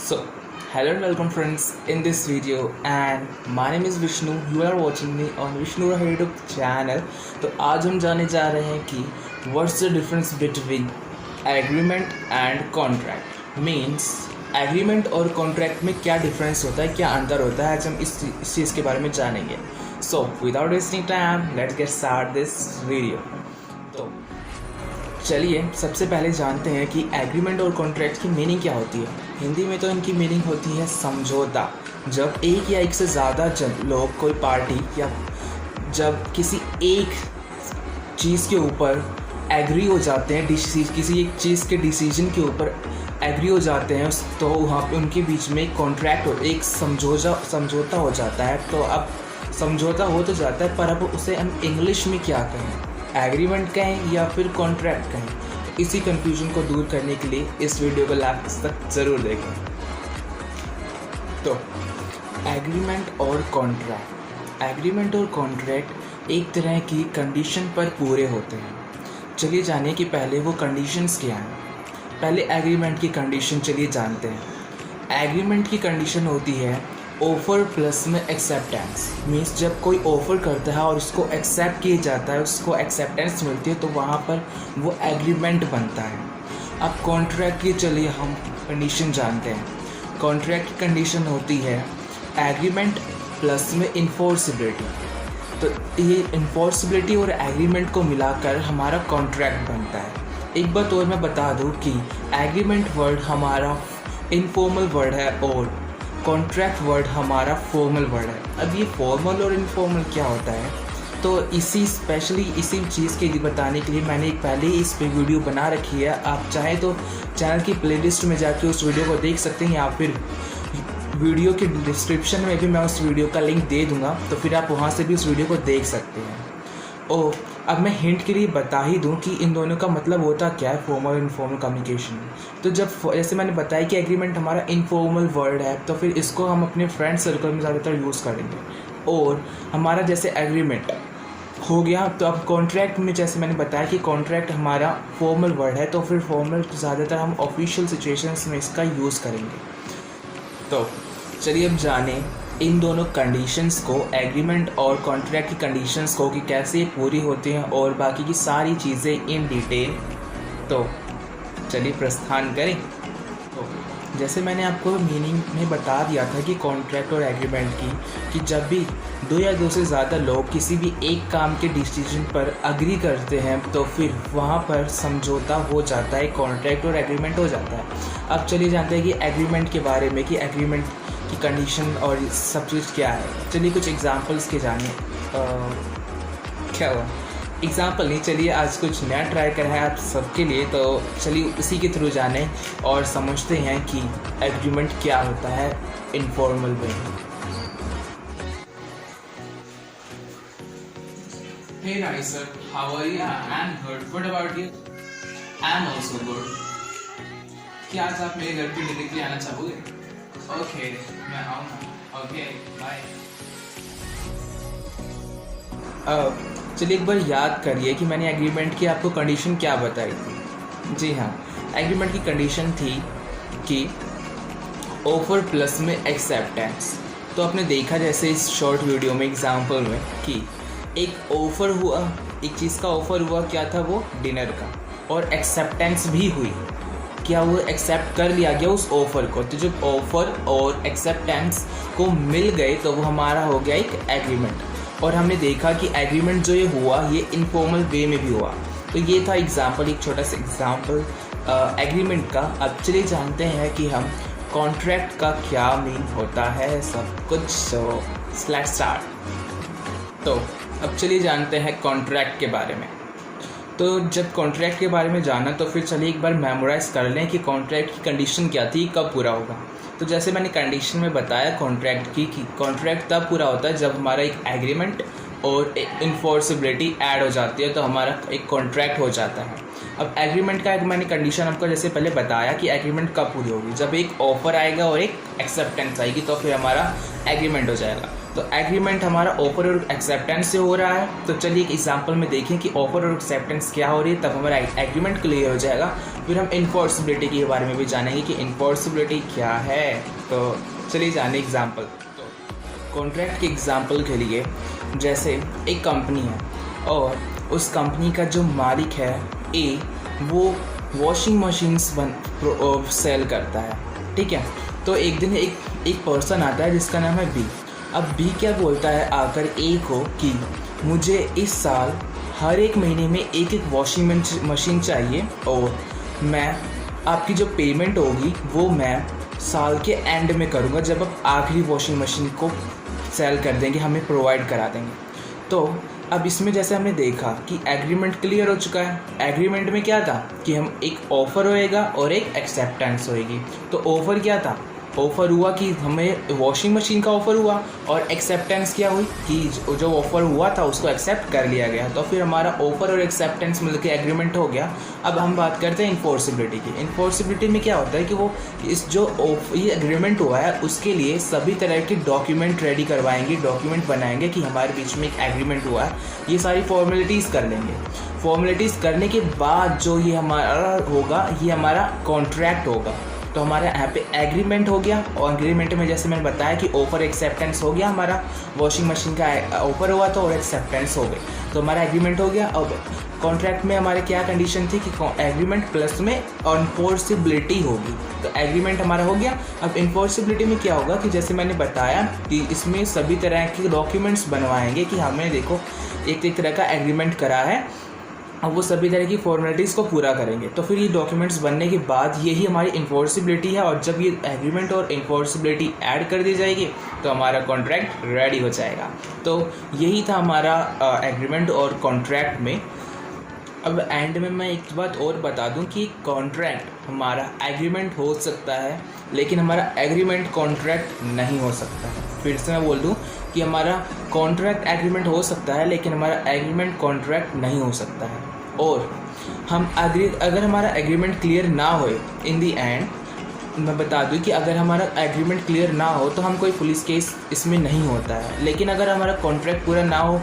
So, hello and welcome friends in this video, and my name is Vishnu. You are watching me on Vishnu Rahe YouTube channel. तो आज हम जाने जा रहे हैं कि what's the difference between agreement and contract. Means agreement और contract में क्या difference होता है, क्या अंतर होता है, आज हम इस चीज़ के बारे में जानेंगे. So without wasting time, let's get start this video. तो चलिए सबसे पहले जानते हैं कि एग्रीमेंट और कॉन्ट्रैक्ट की मीनिंग क्या होती है. हिंदी में तो इनकी मीनिंग होती है समझौता. जब एक या एक से ज़्यादा लोग कोई पार्टी या जब किसी एक चीज़ के ऊपर एग्री हो जाते हैं, किसी एक चीज़ के डिसीजन के ऊपर एग्री हो जाते हैं, तो वहाँ पे उनके बीच में एक कॉन्ट्रैक्ट और एक समझौता हो जाता है. तो अब समझौता हो तो जाता है, पर अब उसे हम इंग्लिश में क्या कहें, एग्रीमेंट कहें या फिर कॉन्ट्रैक्ट कहें. इसी कन्फ्यूजन को दूर करने के लिए इस वीडियो को लास्ट तक ज़रूर देखें. तो एग्रीमेंट और कॉन्ट्रैक्ट एक तरह की कंडीशन पर पूरे होते हैं. चलिए जानिए कि पहले वो कंडीशंस क्या हैं. पहले एग्रीमेंट की कंडीशन चलिए जानते हैं. एग्रीमेंट की कंडीशन होती है ऑफ़र प्लस में एक्सेप्टेंस. मीन्स जब कोई ऑफ़र करता है और उसको एक्सेप्ट किया जाता है, उसको एक्सेप्टेंस मिलती है, तो वहाँ पर वो एग्रीमेंट बनता है. अब कॉन्ट्रैक्ट की चलिए हम कंडीशन जानते हैं. कॉन्ट्रैक्ट की कंडीशन होती है एग्रीमेंट प्लस में इन्फोर्सिबिलिटी. तो ये इन्फोर्सिबिलिटी और एग्रीमेंट को मिलाकर हमारा कॉन्ट्रैक्ट बनता है. एक बात और मैं बता दूँ कि एग्रीमेंट वर्ड हमारा इनफॉर्मल वर्ड है और कॉन्ट्रैक्ट वर्ड हमारा फॉर्मल वर्ड है. अब ये फॉर्मल और इनफॉर्मल क्या होता है, तो स्पेशली इसी चीज़ के लिए बताने के लिए मैंने एक पहले ही इस पे वीडियो बना रखी है. आप चाहे तो चैनल की प्लेलिस्ट में जाके उस वीडियो को देख सकते हैं, या फिर वीडियो के डिस्क्रिप्शन में भी मैं उस वीडियो का लिंक दे दूँगा, तो फिर आप वहाँ से भी उस वीडियो को देख सकते हैं. और अब मैं हिंट के लिए बता ही दूं कि इन दोनों का मतलब होता क्या है, फॉर्मल और इनफॉर्मल कम्युनिकेशन. तो जब जैसे मैंने बताया कि एग्रीमेंट हमारा इनफॉर्मल वर्ड है, तो फिर इसको हम अपने फ्रेंड सर्कल में ज़्यादातर यूज़ करेंगे. और हमारा जैसे एग्रीमेंट हो गया, तो अब कॉन्ट्रैक्ट में जैसे मैंने बताया कि कॉन्ट्रैक्ट हमारा फॉर्मल वर्ड है, तो फिर फॉर्मल ज़्यादातर हम ऑफिशियल सिचुएशंस में इसका यूज़ करेंगे. तो चलिए अब जानें इन दोनों कंडीशंस को, एग्रीमेंट और कॉन्ट्रैक्ट की कंडीशंस को, कि कैसे ये पूरी होती हैं और बाकी की सारी चीज़ें इन डिटेल. तो चलिए प्रस्थान करें. तो जैसे मैंने आपको मीनिंग में बता दिया था कि कॉन्ट्रैक्ट और एग्रीमेंट की, कि जब भी दो या दो से ज़्यादा लोग किसी भी एक काम के डिसीजन पर अग्री करते हैं, तो फिर वहाँ पर समझौता हो जाता है, कॉन्ट्रैक्ट और एग्रीमेंट हो जाता है. अब चलिए जानते हैं कि एग्रीमेंट के बारे में, कि एग्रीमेंट की कंडीशन और सब चीज़ क्या है. चलिए कुछ एग्जांपल्स के जाने. क्या हुआ, एग्जांपल नहीं, चलिए आज कुछ नया ट्राई कर है आप सबके लिए. तो चलिए उसी के थ्रू जाने और समझते हैं कि एग्रीमेंट क्या होता है informal way. Hey Raisa, how are you? I'm good. What about you? I'm also good. क्या आज आप मेरे घर पे डिनर के लिए आना चाहोगे? ओके, मैं आऊँगा. Okay, bye. चलिए एक बार याद करिए कि मैंने एग्रीमेंट की आपको कंडीशन क्या बताई थी. जी हाँ, एग्रीमेंट की कंडीशन थी कि ऑफ़र प्लस में एक्सेप्टेंस. तो आपने देखा जैसे इस शॉर्ट वीडियो में एग्जांपल में कि एक ऑफ़र हुआ, एक चीज़ का ऑफ़र हुआ, क्या था वो, डिनर का, और एक्सेप्टेंस भी हुई. क्या वो एक्सेप्ट कर लिया गया उस ऑफ़र को. तो जब ऑफ़र और एक्सेप्टेंस को मिल गए तो वो हमारा हो गया एक एग्रीमेंट. और हमने देखा कि एग्रीमेंट जो ये हुआ, ये इनफॉर्मल वे में भी हुआ. तो ये था एग्जांपल, एक छोटा सा एग्जांपल एग्रीमेंट का. अब चलिए जानते हैं कि हम कॉन्ट्रैक्ट का क्या मीन होता है सब कुछ. So let's start. तो अब चलिए जानते हैं कॉन्ट्रैक्ट के बारे में. तो जब कॉन्ट्रैक्ट के बारे में जाना, तो फिर चलिए एक बार मेमोराइज़ कर लें कि कॉन्ट्रैक्ट की कंडीशन क्या थी, कब पूरा होगा. तो जैसे मैंने कंडीशन में बताया कॉन्ट्रैक्ट की, कि कॉन्ट्रैक्ट तब पूरा होता है जब हमारा एक एग्रीमेंट और इन्फोर्सिबिलिटी ऐड हो जाती है, तो हमारा एक कॉन्ट्रैक्ट हो जाता है. अब एग्रीमेंट का एक मैंने कंडीशन आपको जैसे पहले बताया कि एग्रीमेंट कब पूरी होगी, जब एक ऑफ़र आएगा और एक एक्सेप्टेंस आएगी, तो फिर हमारा एग्रीमेंट हो जाएगा. तो एग्रीमेंट हमारा ऑफर और एक्सेप्टेंस से हो रहा है. तो चलिए एक एग्जांपल में देखें कि ऑफर और एक्सेप्टेंस क्या हो रही है, तब हमारा एग्रीमेंट क्लियर हो जाएगा. फिर हम इन्फोर्सिबिलिटी के बारे में भी जानेंगे कि इन्फोर्सिबिलिटी क्या है। तो चलिए जाने एग्जाम्पल। तो कॉन्ट्रैक्ट के एग्जाम्पल के लिए जैसे एक कंपनी है और उस कंपनी का जो मालिक है ए, वो वॉशिंग मशीन्स सेल करता है, ठीक है। तो एक दिन एक पर्सन आता है जिसका नाम है बी। अब बी क्या बोलता है आकर ए को कि मुझे इस साल हर एक महीने में एक वॉशिंग मशीन चाहिए और मैं आपकी जो पेमेंट होगी वो मैं साल के एंड में करूँगा, जब आप आखिरी वॉशिंग मशीन को सेल कर देंगे, हमें प्रोवाइड करा देंगे। तो अब इसमें जैसे हमने देखा कि एग्रीमेंट क्लियर हो चुका है। एग्रीमेंट में क्या था कि हम एक ऑफ़र होएगा और एक एक्सेप्टेंस होएगी। तो ऑफ़र क्या था, ऑफ़र हुआ कि हमें वॉशिंग मशीन का ऑफ़र हुआ और एक्सेप्टेंस क्या हुई कि जो ऑफ़र हुआ था उसको एक्सेप्ट कर लिया गया। तो फिर हमारा ऑफ़र और एक्सेप्टेंस मिलकर एग्रीमेंट हो गया। अब हम बात करते हैं इन्फोर्सिबिलिटी की। इन्फोर्सिबिलिटी में क्या होता है कि वो इस जो ये एग्रीमेंट हुआ है उसके लिए सभी तरह के डॉक्यूमेंट रेडी करवाएंगे, डॉक्यूमेंट बनाएंगे कि हमारे बीच में एक एग्रीमेंट हुआ है। ये सारी फॉर्मेलिटीज़ कर लेंगे। फॉर्मेलिटीज़ करने के बाद जो ये हमारा होगा, ये हमारा कॉन्ट्रैक्ट होगा। तो हमारा यहाँ पे एग्रीमेंट हो गया और एग्रीमेंट में जैसे मैंने बताया कि ऑफ़र एक्सेप्टेंस हो गया, हमारा वॉशिंग मशीन का ऑफ़र हुआ था और एक्सेप्टेंस हो गई, तो हमारा एग्रीमेंट हो गया। अब कॉन्ट्रैक्ट में हमारे क्या कंडीशन थी कि एग्रीमेंट प्लस में इन्फोर्सिबिलिटी होगी। तो एग्रीमेंट हमारा हो गया। अब इन्फोर्सिबिलिटी में क्या होगा कि जैसे मैंने बताया कि इसमें सभी तरह के डॉक्यूमेंट्स बनवाएंगे कि हमें देखो एक तरह का एग्रीमेंट करा है, अब वो सभी तरह की फॉर्मेलिटीज़ को पूरा करेंगे। तो फिर ये डॉक्यूमेंट्स बनने के बाद यही हमारी इन्फोर्सिबिलिटी है, और जब ये एग्रीमेंट और इन्फोर्सिबिलिटी ऐड कर दी जाएगी तो हमारा कॉन्ट्रैक्ट रेडी हो जाएगा। तो यही था हमारा एग्रीमेंट और कॉन्ट्रैक्ट में। अब एंड में मैं एक बात और बता दूं कि कॉन्ट्रैक्ट हमारा एग्रीमेंट हो सकता है लेकिन हमारा एग्रीमेंट कॉन्ट्रैक्ट नहीं हो सकता है। फिर से मैं बोल दूं कि हमारा कॉन्ट्रैक्ट एग्रीमेंट हो सकता है लेकिन हमारा एग्रीमेंट कॉन्ट्रैक्ट नहीं हो सकता है। और हम अगर हमारा एग्रीमेंट क्लियर ना हो इन दी एंड, मैं बता दूं कि अगर हमारा एग्रीमेंट क्लियर ना हो तो हम कोई पुलिस केस इसमें नहीं होता है। लेकिन अगर हमारा कॉन्ट्रैक्ट पूरा ना हो,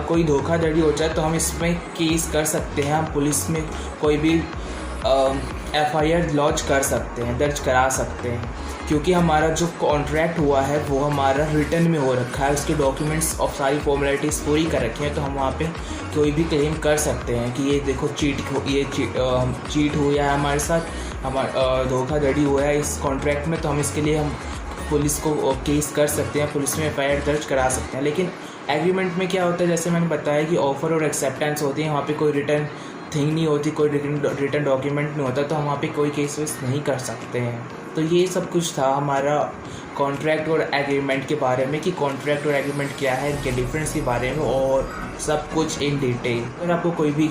कोई धोखाधड़ी हो जाए तो हम इसमें केस कर सकते हैं। हम पुलिस में कोई भी FIR लॉन्च कर सकते हैं, दर्ज करा सकते हैं, क्योंकि हमारा जो कॉन्ट्रैक्ट हुआ है वो हमारा रिटर्न में हो रखा है, उसके डॉक्यूमेंट्स और सारी फॉर्मेलिटीज़ पूरी कर रखी हैं। तो हम वहाँ पे कोई भी क्लेम कर सकते हैं कि ये देखो चीट हुआ है हमारे साथ, हमारा धोखाधड़ी हुआ है इस कॉन्ट्रैक्ट में, तो हम इसके लिए हम पुलिस को केस कर सकते हैं, पुलिस में FIR दर्ज करा सकते हैं। लेकिन एग्रीमेंट में क्या होता है, जैसे मैंने बताया कि ऑफ़र और एक्सेप्टेंस होती है, वहाँ पे कोई रिटर्न थिंग नहीं होती, कोई रिटर्न डॉक्यूमेंट नहीं होता, तो हम वहाँ पे कोई केस वेस नहीं कर सकते हैं। तो ये सब कुछ था हमारा कॉन्ट्रैक्ट और एग्रीमेंट के बारे में कि कॉन्ट्रैक्ट और एग्रीमेंट क्या है, इनके डिफरेंस के बारे में और सब कुछ इन डिटेल। अगर आपको कोई भी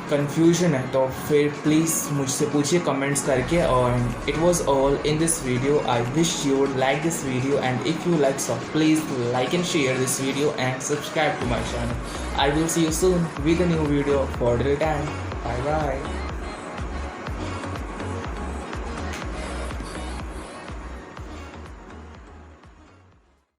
कंफ्यूजन है तो फिर प्लीज़ मुझसे पूछिए कमेंट्स करके। और it was all in this video. I wish you would like this video, and if you like so please like and share this video and subscribe to my channel. I will see you soon with a new video. For the time, bye bye.